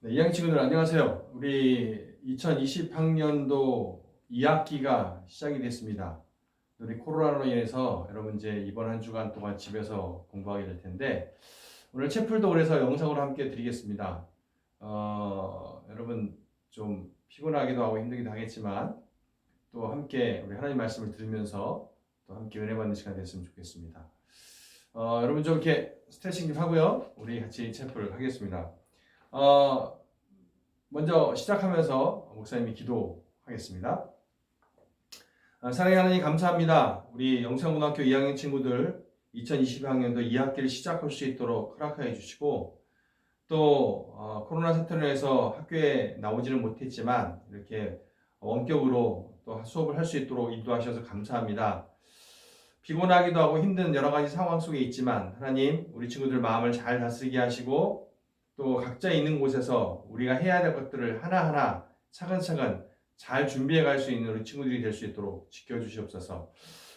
네, 2학년 친구들 안녕하세요. 우리 2020학년도 2학기가 시작이 됐습니다. 우리 코로나로 인해서 여러분 이제 이번 한 주간 동안 집에서 공부하게 될 텐데 오늘 채플도 그래서 영상으로 함께 드리겠습니다. 여러분 좀 피곤하기도 하고 힘들기도 하겠지만 또 함께 우리 하나님 말씀을 들으면서 또 함께 은혜 받는 시간 됐으면 좋겠습니다. 여러분 좀 이렇게 스트레칭 좀 하고요. 우리 같이 채플 하겠습니다. 먼저 시작하면서 목사님이 기도하겠습니다. 사랑의 하나님 감사합니다. 우리 영상고등학교 2학년 친구들 2020학년도 2학기를 시작할 수 있도록 허락하여 주시고 또 코로나 사태로 해서 학교에 나오지는 못했지만 이렇게 원격으로 또 수업을 할 수 있도록 인도하셔서 감사합니다. 피곤하기도 하고 힘든 여러 가지 상황 속에 있지만 하나님 우리 친구들 마음을 잘 다스리게 하시고 또 각자 있는 곳에서 우리가 해야 될 것들을 하나하나 차근차근 잘 준비해 갈 수 있는 우리 친구들이 될 수 있도록 지켜주시옵소서.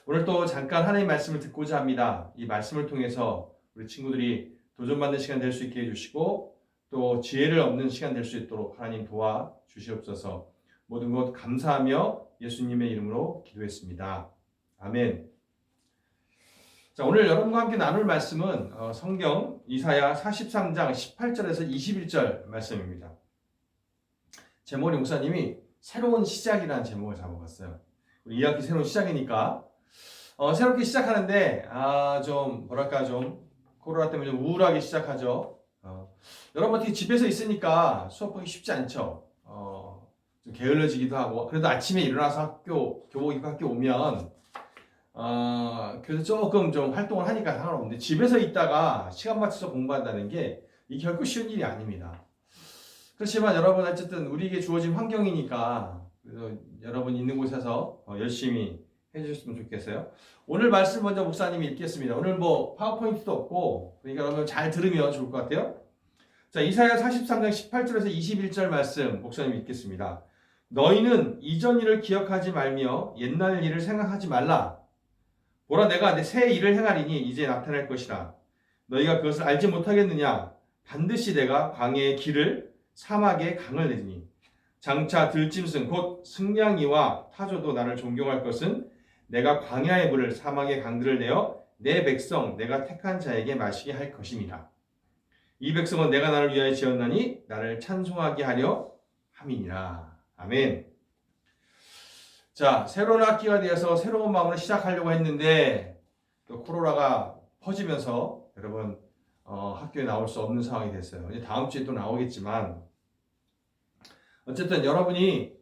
오늘 또 잠깐 하나님 말씀을 듣고자 합니다. 이 말씀을 통해서 우리 친구들이 도전받는 시간 될 수 있게 해주시고 또 지혜를 얻는 시간 될 수 있도록 하나님 도와주시옵소서. 모든 것 감사하며 예수님의 이름으로 기도했습니다. 아멘. 자, 오늘 여러분과 함께 나눌 말씀은 성경 이사야 43장 18절에서 21절 말씀입니다. 제목이 목사님이 새로운 시작이라는 제목을 잡아봤어요. 우리 2학기 새로운 시작이니까 새롭게 시작하는데 좀 뭐랄까 좀 코로나 때문에 좀 우울하게 시작하죠. 여러분 어떻게 집에서 있으니까 수업하기 쉽지 않죠. 좀 게을러지기도 하고 그래도 아침에 일어나서 교복 입고 학교 오면 그래서 조금 좀 활동을 하니까 상관없는데 집에서 있다가 시간 맞춰서 공부한다는 게 이게 결코 쉬운 일이 아닙니다. 그렇지만 여러분 어쨌든 우리에게 주어진 환경이니까 그래서 여러분 있는 곳에서 열심히 해주셨으면 좋겠어요. 오늘 말씀 먼저 목사님이 읽겠습니다. 오늘 뭐 파워포인트도 없고 그러니까 여러분 잘 들으면 좋을 것 같아요. 자, 이사야 43장 18절에서 21절 말씀 목사님이 읽겠습니다. 너희는 이전 일을 기억하지 말며 옛날 일을 생각하지 말라. 보라 내가 내 새 일을 행하리니 이제 나타날 것이라. 너희가 그것을 알지 못하겠느냐? 반드시 내가 광야의 길을 사막의 강을 내리니 장차 들짐승 곧 승냥이와 타조도 나를 존경할 것은 내가 광야의 물을 사막의 강들을 내어 내 백성 내가 택한 자에게 마시게 할 것임이라. 이 백성은 내가 나를 위하여 지었나니 나를 찬송하게 하려 함이니라. 아멘. 자, 새로운 학기가 되어서 새로운 마음으로 시작하려고 했는데 또 코로나가 퍼지면서 여러분 학교에 나올 수 없는 상황이 됐어요. 이제 다음 주에 또 나오겠지만 어쨌든 여러분이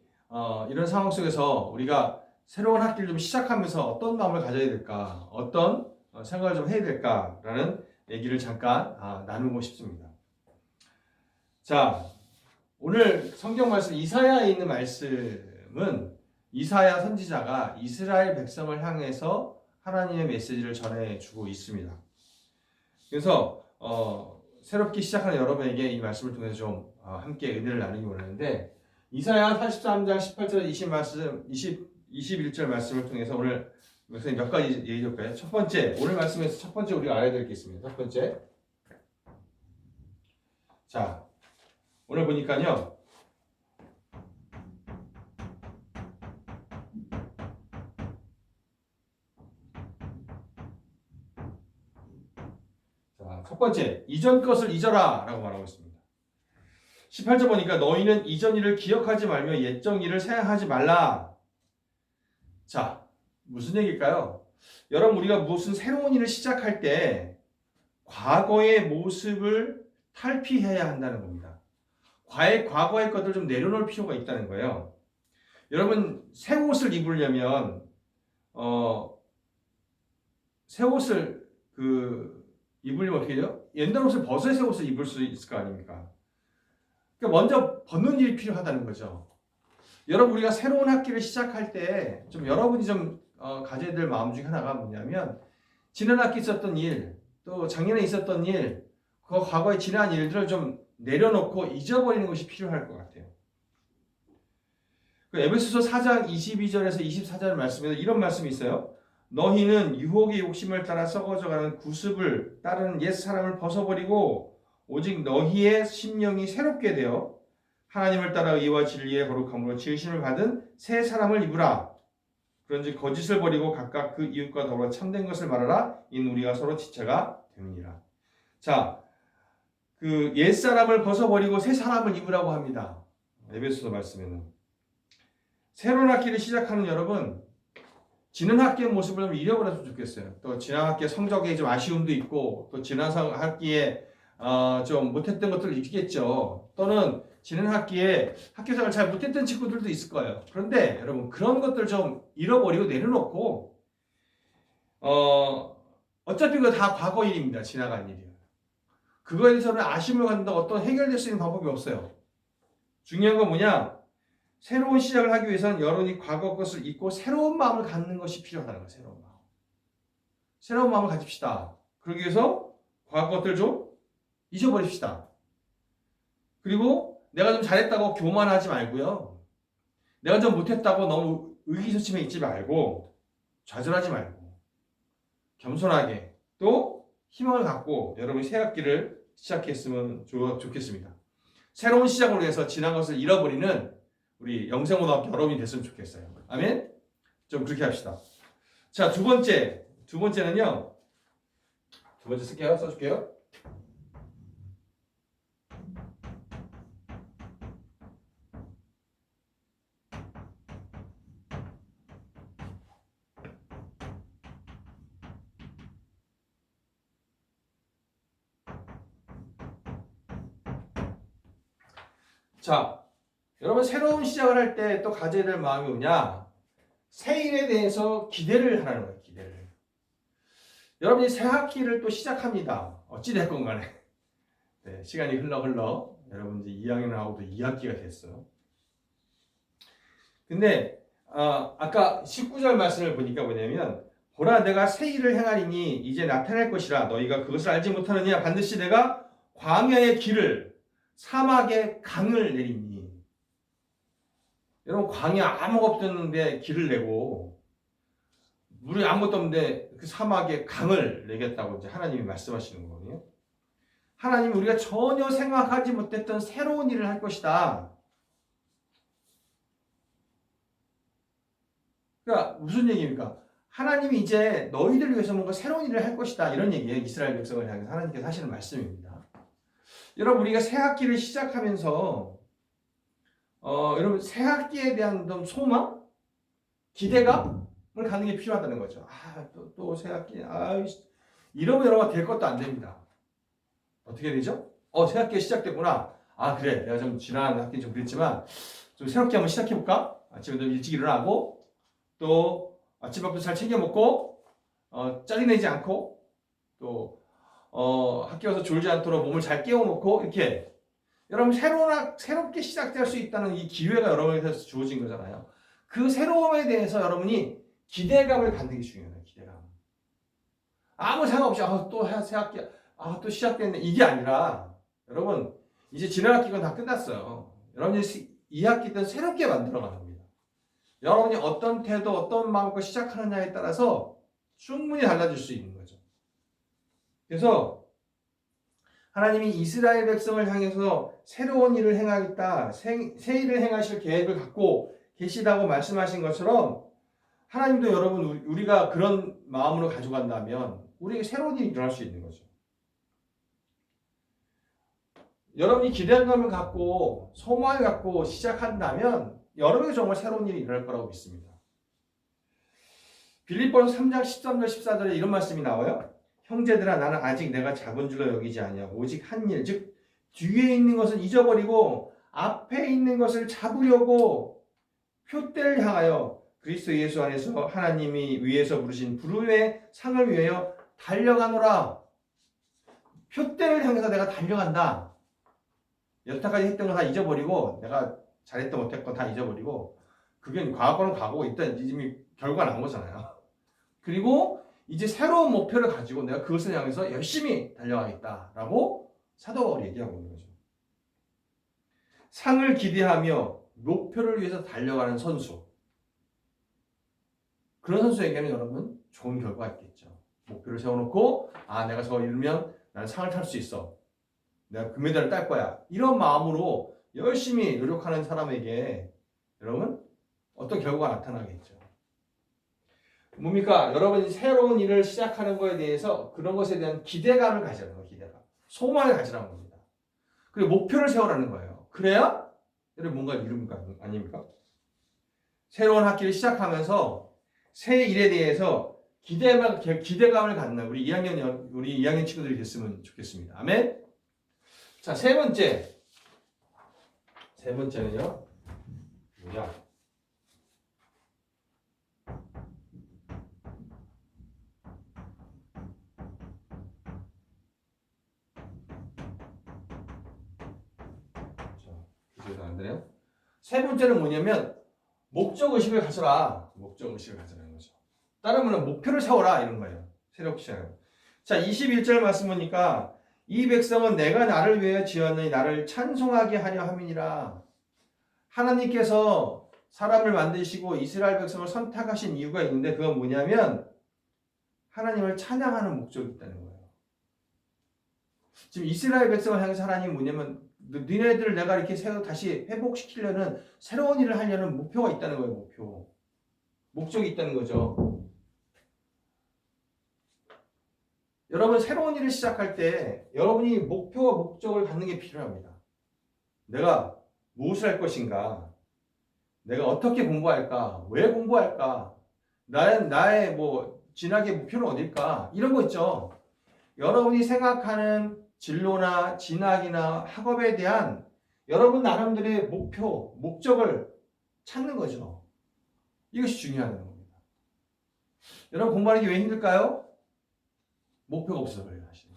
이런 상황 속에서 우리가 새로운 학기를 좀 시작하면서 어떤 마음을 가져야 될까, 어떤 생각을 좀 해야 될까라는 얘기를 잠깐 나누고 싶습니다. 자, 오늘 성경 말씀 이사야에 있는 말씀은 이사야 선지자가 이스라엘 백성을 향해서 하나님의 메시지를 전해주고 있습니다. 그래서 새롭게 시작하는 여러분에게 이 말씀을 통해서 좀 함께 은혜를 나누기 원하는데 이사야 43장 18절 21절 말씀을 통해서 오늘 몇 가지 얘기해 줄까요? 첫 번째, 오늘 말씀에서 첫 번째 우리가 알아야 될 게 있습니다. 첫 번째, 자, 오늘 보니까요. 자, 첫 번째, 이전 것을 잊어라 라고 말하고 있습니다. 18절 보니까 너희는 이전 일을 기억하지 말며 옛적 일을 생각하지 말라. 자, 무슨 얘기일까요? 여러분 우리가 무슨 새로운 일을 시작할 때 과거의 모습을 탈피해야 한다는 겁니다. 과거의 것들을 좀 내려놓을 필요가 있다는 거예요. 여러분 새 옷을 입으려면 새 옷을 입으려면 어떻게 해요? 옛날 옷을 벗어 새 옷을 입을 수 있을 거 아닙니까? 그러니까 먼저 벗는 일이 필요하다는 거죠. 여러분 우리가 새로운 학기를 시작할 때 좀 여러분이 좀 가져야 될 마음 중에 하나가 뭐냐면 지난 학기 있었던 일, 또 작년에 있었던 일, 그 과거에 지난 일들을 좀 내려놓고 잊어버리는 것이 필요할 것 같아요. 에베소서 4장 22절에서 24절 말씀에서 이런 말씀이 있어요. 너희는 유혹의 욕심을 따라 썩어져가는 구습을 따르는 옛 사람을 벗어버리고 오직 너희의 심령이 새롭게 되어 하나님을 따라 의와 진리의 거룩함으로 지으심을 받은 새 사람을 입으라. 그런즉 거짓을 버리고 각각 그 이웃과 더불어 참된 것을 말하라. 이는 우리가 서로 지체가 됨이니라. 자, 그 옛사람을 벗어버리고 새 사람을 입으라고 합니다. 에베소서 말씀에는. 새로운 학기를 시작하는 여러분, 지난 학기의 모습을 좀 잃어버렸으면 좋겠어요. 또 지난 학기에 성적에 좀 아쉬움도 있고, 또 지난 학기에 좀 못했던 것들도 있겠죠. 또는 지난 학기에 학교생활 잘 못했던 친구들도 있을 거예요. 그런데 여러분, 그런 것들 좀 잃어버리고 내려놓고, 어차피 그거 다 과거 일입니다. 지나간 일이에요. 그거에 대해서는 아쉬움을 갖는다고 어떤 해결될 수 있는 방법이 없어요. 중요한 건 뭐냐? 새로운 시작을 하기 위해서는 여러분이 과거 것을 잊고 새로운 마음을 갖는 것이 필요하다는 거예요. 새로운 마음. 새로운 마음을 가집시다. 그러기 위해서 과거 것들 좀 잊어버립시다. 그리고 내가 좀 잘했다고 교만하지 말고요. 내가 좀 못했다고 너무 의기소침해 있지 말고 좌절하지 말고 겸손하게 또 희망을 갖고 여러분이 새 학기를 시작했으면 좋겠습니다. 새로운 시작을 위해서 지난 것을 잃어버리는 우리 영생고등학교 여러분이 됐으면 좋겠어요. 아멘? 좀 그렇게 합시다. 자, 두 번째는요. 두 번째 써줄게요. 자, 여러분 새로운 시작을 할 때 또 가져야 될 마음이 뭐냐? 새 일에 대해서 기대를 하라는 거예요. 기대를. 여러분이 새 학기를 또 시작합니다. 어찌됐건 간에. 네, 시간이 흘러 여러분 이제 2학년을 하고도 2학기가 됐어요. 근데 아까 19절 말씀을 보니까 뭐냐면 보라 내가 새 일을 행하리니 이제 나타날 것이라 너희가 그것을 알지 못하느냐 반드시 내가 광야의 길을 사막의 강을 내리니. 여러분 광야 아무것도 없는데 길을 내고 물이 아무것도 없는데 그 사막에 강을 내겠다고 이제 하나님이 말씀하시는 거거든요. 하나님이 우리가 전혀 생각하지 못했던 새로운 일을 할 것이다. 그러니까 무슨 얘기입니까? 하나님이 이제 너희들을 위해서 뭔가 새로운 일을 할 것이다. 이런 얘기예요. 이스라엘 백성을 향해서 하나님께서 하시는 말씀입니다. 여러분 우리가 새 학기를 시작하면서 여러분 새 학기에 대한 소망, 기대감을 갖는 게 필요하다는 거죠. 또 새 학기, 이러면 여러분 될 것도 안 됩니다. 어떻게 되죠? 새 학기가 시작됐구나. 그래, 내가 좀 지난 학기 좀 그랬지만 좀 새롭게 한번 시작해 볼까? 아침에 좀 일찍 일어나고 또 아침밥도 잘 챙겨 먹고 짜증내지 않고 또 학교 가서 졸지 않도록 몸을 잘 깨워놓고 이렇게 여러분 새롭게 시작될 수 있다는 이 기회가 여러분에게 주어진 거잖아요. 그 새로움에 대해서 여러분이 기대감을 갖는 게 중요해요. 기대감. 아무 생각 없이 또 새 학기 또 시작됐네 이게 아니라 여러분 이제 지난 학기가 다 끝났어요. 여러분이 이 학기 때는 새롭게 만들어가는 겁니다. 여러분이 어떤 태도 어떤 마음으로 시작하느냐에 따라서 충분히 달라질 수 있는 거죠. 그래서 하나님이 이스라엘 백성을 향해서 새로운 일을 행하겠다, 새 일을 행하실 계획을 갖고 계시다고 말씀하신 것처럼 하나님도 여러분 우리가 그런 마음으로 가져간다면 우리에게 새로운 일이 일어날 수 있는 거죠. 여러분이 기대감을 갖고 소망을 갖고 시작한다면 여러분에게 정말 새로운 일이 일어날 거라고 믿습니다. 빌립보서 3장 13절 14절에 이런 말씀이 나와요. 형제들아 나는 아직 내가 잡은 줄로 여기지 아니하고 오직 한 일 즉 뒤에 있는 것은 잊어버리고 앞에 있는 것을 잡으려고 표대를 향하여 그리스도 예수 안에서 하나님이 위에서 부르신 부름의 상을 위하여 달려가노라. 표대를 향해서 내가 달려간다. 여태까지 했던 거 다 잊어버리고 내가 잘했던 못했던 다 잊어버리고 그게 과거는 과거고 일단 이미 결과가 난 거잖아요. 그리고 이제 새로운 목표를 가지고 내가 그것을 향해서 열심히 달려가겠다라고 사도 바울이 얘기하고 있는 거죠. 상을 기대하며 목표를 위해서 달려가는 선수. 그런 선수에게는 여러분 좋은 결과가 있겠죠. 목표를 세워놓고 내가 저거 이루면 나는 상을 탈 수 있어. 내가 금메달을 딸 거야. 이런 마음으로 열심히 노력하는 사람에게 여러분 어떤 결과가 나타나겠죠. 뭡니까? 여러분이 새로운 일을 시작하는 거에 대해서 그런 것에 대한 기대감을 가지라는 거예요. 기대감. 소망을 가지라는 겁니다. 그리고 목표를 세우라는 거예요. 그래야 여러분 뭔가 이루는 거 아닙니까? 새로운 학기를 시작하면서 새 일에 대해서 기대감을 갖는 우리 2학년 친구들이 됐으면 좋겠습니다. 아멘. 자, 세 번째는요. 뭐냐? 자, 안 되네요. 세 번째는 뭐냐면 목적 의식을 가져라. 목적 의식을 가져라는 거죠. 다른 말은 목표를 세워라 이런 거예요. 새롭게 시작하는. 자, 21절 말씀 보니까 이 백성은 내가 나를 위하여 지었느니 나를 찬송하게 하려 함이니라. 하나님께서 사람을 만드시고 이스라엘 백성을 선택하신 이유가 있는데 그건 뭐냐면 하나님을 찬양하는 목적이 있다는 거예요. 지금 이스라엘 백성을 향해서 하나님이 뭐냐면 니네들을 내가 이렇게 다시 회복시키려는 새로운 일을 하려는 목표가 있다는 거예요. 목적이 있다는 거죠. 여러분 새로운 일을 시작할 때 여러분이 목표와 목적을 갖는 게 필요합니다. 내가 무엇을 할 것인가? 내가 어떻게 공부할까? 왜 공부할까? 나의 진학의 목표는 어딜까? 이런 거 있죠. 여러분이 생각하는 진로나 진학이나 학업에 대한 여러분 나름대로의 목적을 찾는 거죠. 이것이 중요한 겁니다. 여러분 공부하는 게 왜 힘들까요? 목표가 없어서 그래요, 사실.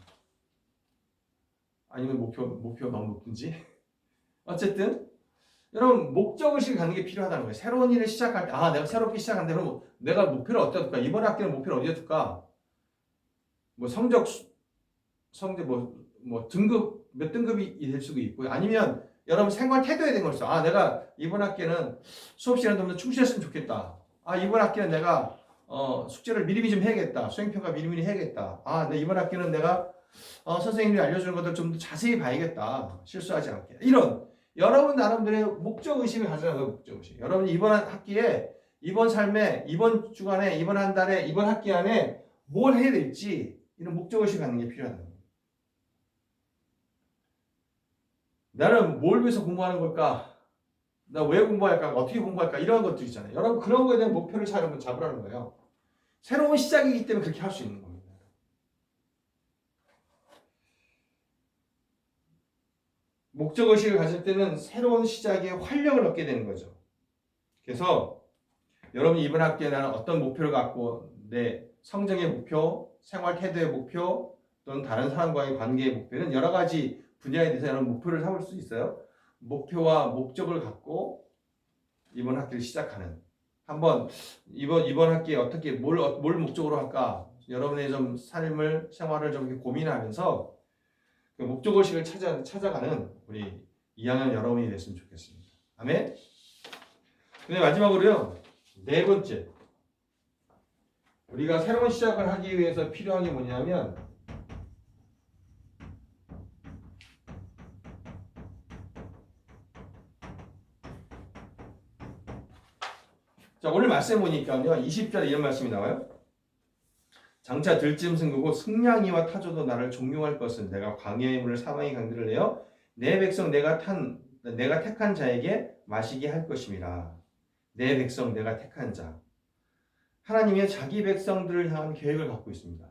아니면 목표가 너무 높은지. 어쨌든 여러분 목적의식을 갖는 게 필요하다는 거예요. 새로운 일을 시작할 때 내가 새롭게 시작한다. 그러면 내가 목표를 어디다 둘까? 이번 학기는 목표를 어디다 둘까? 성적 등급 몇 등급이 될 수도 있고요. 아니면 여러분 생활 태도에 대한 거죠. 내가 이번 학기는 수업 시간 좀 더 충실했으면 좋겠다. 이번 학기는 내가 숙제를 미리미리 좀 해야겠다. 수행평가 미리미리 해야겠다. 이번 학기는 내가 선생님이 알려주는 것들 좀 더 자세히 봐야겠다. 실수하지 않게. 이런 여러분 나름대로의 목적의식을 가지라는 거예요. 목적의식. 여러분이 이번 학기에 이번 삶에 이번 주간에 이번 한 달에 이번 학기 안에 뭘 해야 될지 이런 목적의식을 갖는 게 필요하다는 거예요. 나는 뭘 위해서 공부하는 걸까? 나 왜 공부할까? 어떻게 공부할까? 이런 것들 있잖아요. 여러분 그런 거에 대한 목표를 잡으라는 거예요. 새로운 시작이기 때문에 그렇게 할 수 있는 겁니다. 목적의식을 가질 때는 새로운 시작에 활력을 얻게 되는 거죠. 그래서 여러분이 이번 학기에 나는 어떤 목표를 갖고 내 성적의 목표, 생활 태도의 목표 또는 다른 사람과의 관계의 목표는 여러 가지 분야에 대해서 여러분 목표를 삼을 수 있어요. 목표와 목적을 갖고 이번 학기를 시작하는 한번 이번 학기에 어떻게 뭘 목적으로 할까? 여러분의 좀 생활을 좀 고민하면서 그 목적의식을 찾아가는 우리 2학년 여러분이 됐으면 좋겠습니다. 아멘. 근데 마지막으로요. 네 번째. 우리가 새로운 시작을 하기 위해서 필요한 게 뭐냐면 자, 오늘 말씀 보니까요. 20절에 이런 말씀이 나와요. 장차 들짐 승구고 승냥이와 타조도 나를 종용할 것은 내가 광야의 물을 사방의 강들을 내어 내 백성 내가 택한 자에게 마시게 할 것임이라. 내 백성 내가 택한 자. 하나님의 자기 백성들을 향한 계획을 갖고 있습니다.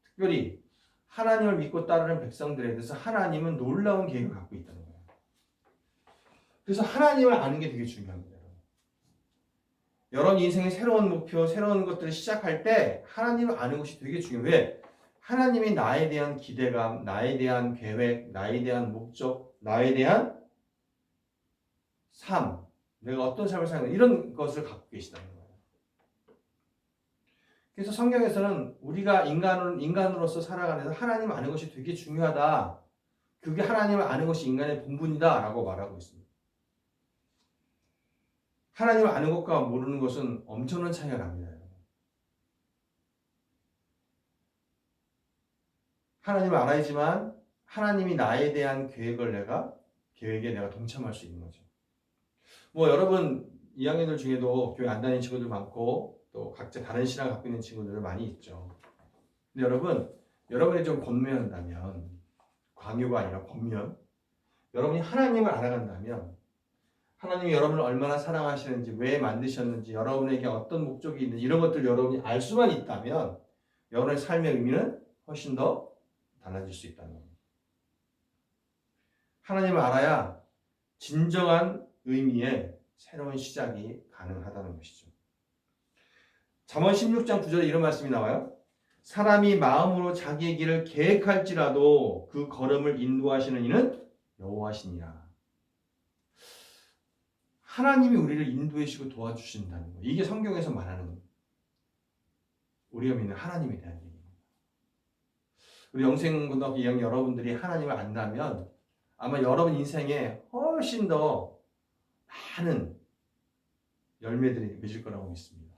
특별히 하나님을 믿고 따르는 백성들에 대해서 하나님은 놀라운 계획을 갖고 있다는 거예요. 그래서 하나님을 아는 게 되게 중요합니다. 여러분 인생의 새로운 목표, 새로운 것들을 시작할 때 하나님을 아는 것이 되게 중요해요. 왜? 하나님이 나에 대한 기대감, 나에 대한 계획, 나에 대한 목적, 나에 대한 삶, 내가 어떤 삶을 살고 이런 것을 갖고 계시다는 거예요. 그래서 성경에서는 우리가 인간으로서 살아가면서 하나님을 아는 것이 되게 중요하다. 그게 하나님을 아는 것이 인간의 본분이다 라고 말하고 있습니다. 하나님을 아는 것과 모르는 것은 엄청난 차이가 납니다. 하나님을 알아야지만 하나님이 나에 대한 계획에 내가 동참할 수 있는 거죠. 뭐 여러분 2학년들 중에도 교회 안 다니는 친구들 많고 또 각자 다른 신앙을 갖고 있는 친구들 많이 있죠. 근데 여러분이 좀 권면한다면, 강요가 아니라 권면, 여러분이 하나님을 알아간다면, 하나님이 여러분을 얼마나 사랑하시는지, 왜 만드셨는지, 여러분에게 어떤 목적이 있는지 이런 것들 여러분이 알 수만 있다면 여러분의 삶의 의미는 훨씬 더 달라질 수 있다는 겁니다. 하나님을 알아야 진정한 의미의 새로운 시작이 가능하다는 것이죠. 잠언 16장 9절에 이런 말씀이 나와요. 사람이 마음으로 자기의 길을 계획할지라도 그 걸음을 인도하시는 이는 여호와시니라. 하나님이 우리를 인도해 주시고 도와주신다는 거예요. 이게 성경에서 말하는 우리가 믿는 하나님에 대한 얘기입니다. 우리 영생고등학교 2학년 여러분들이 하나님을 안다면 아마 여러분 인생에 훨씬 더 많은 열매들이 맺을 거라고 믿습니다.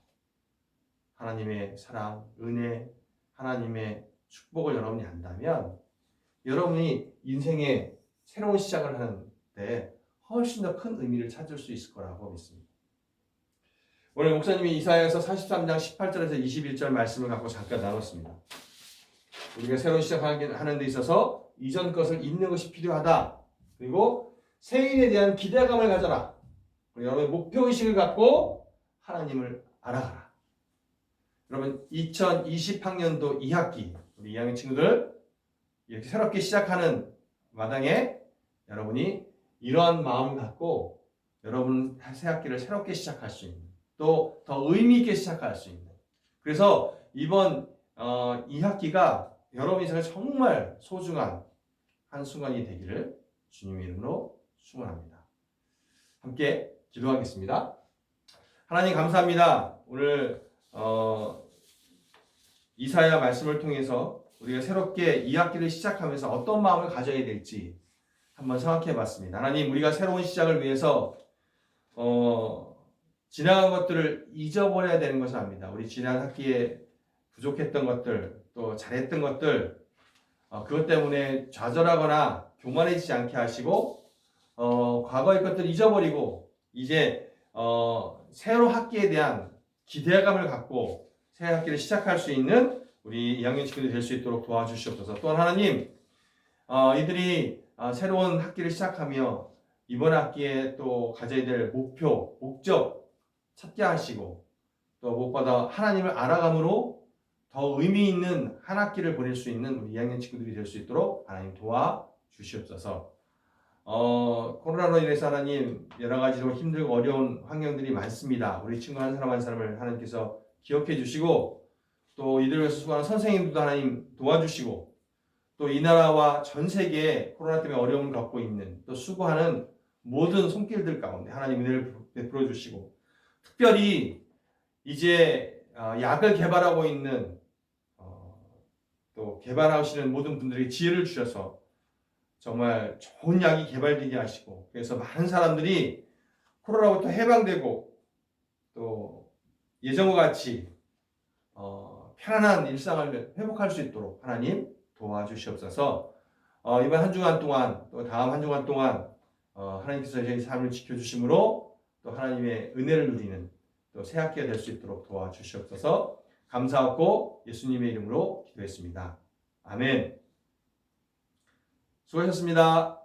하나님의 사랑, 은혜, 하나님의 축복을 여러분이 안다면 여러분이 인생의 새로운 시작을 하는데 훨씬 더 큰 의미를 찾을 수 있을 거라고 믿습니다. 오늘 목사님이 이사야서 43장 18절에서 21절 말씀을 갖고 잠깐 나눴습니다. 우리가 새로운 시작하는 데 있어서 이전 것을 잊는 것이 필요하다. 그리고 새일에 대한 기대감을 가져라. 여러분의 목표의식을 갖고 하나님을 알아가라. 여러분 2020학년도 2학기 우리 2학년 친구들 이렇게 새롭게 시작하는 마당에 여러분이 이러한 마음을 갖고 여러분 새 학기를 새롭게 시작할 수 있는, 또 더 의미 있게 시작할 수 있는, 그래서 이번 2학기가 여러분 인생에 정말 소중한 한순간이 되기를 주님의 이름으로 축원합니다. 함께 기도하겠습니다. 하나님 감사합니다. 오늘 이사야 말씀을 통해서 우리가 새롭게 2학기를 시작하면서 어떤 마음을 가져야 될지 한번 생각해 봤습니다. 하나님, 우리가 새로운 시작을 위해서 지나간 것들을 잊어버려야 되는 것을 압니다. 우리 지난 학기에 부족했던 것들, 또 잘했던 것들, 그것 때문에 좌절하거나 교만해지지 않게 하시고 과거의 것들을 잊어버리고 이제 새로 학기에 대한 기대감을 갖고 새 학기를 시작할 수 있는 우리 2학년 친구들이 될 수 있도록 도와주시옵소서. 또한 하나님, 이들이 새로운 학기를 시작하며 이번 학기에 또 가져야 될 목표, 목적 찾게 하시고 또 무엇보다 하나님을 알아감으로 더 의미 있는 한 학기를 보낼 수 있는 우리 2학년 친구들이 될 수 있도록 하나님 도와주시옵소서. 코로나로 인해서 하나님 여러 가지로 힘들고 어려운 환경들이 많습니다. 우리 친구 한 사람 한 사람을 하나님께서 기억해 주시고 또 이들을 위해서 수고하는 선생님들도 하나님 도와주시고 또 이 나라와 전 세계에 코로나 때문에 어려움을 겪고 있는 또 수고하는 모든 손길들 가운데 하나님 은혜를 베풀어 주시고 특별히 이제 약을 개발하고 있는 또 개발하시는 모든 분들에게 지혜를 주셔서 정말 좋은 약이 개발되게 하시고 그래서 많은 사람들이 코로나부터 해방되고 또 예전과 같이 편안한 일상을 회복할 수 있도록 하나님 도와주시옵소서. 이번 한 주간 동안 또 다음 한 주간 동안 하나님께서 저희 삶을 지켜주심으로 또 하나님의 은혜를 누리는 또 새 학기가 될 수 있도록 도와주시옵소서. 감사하고 예수님의 이름으로 기도했습니다. 아멘. 수고하셨습니다.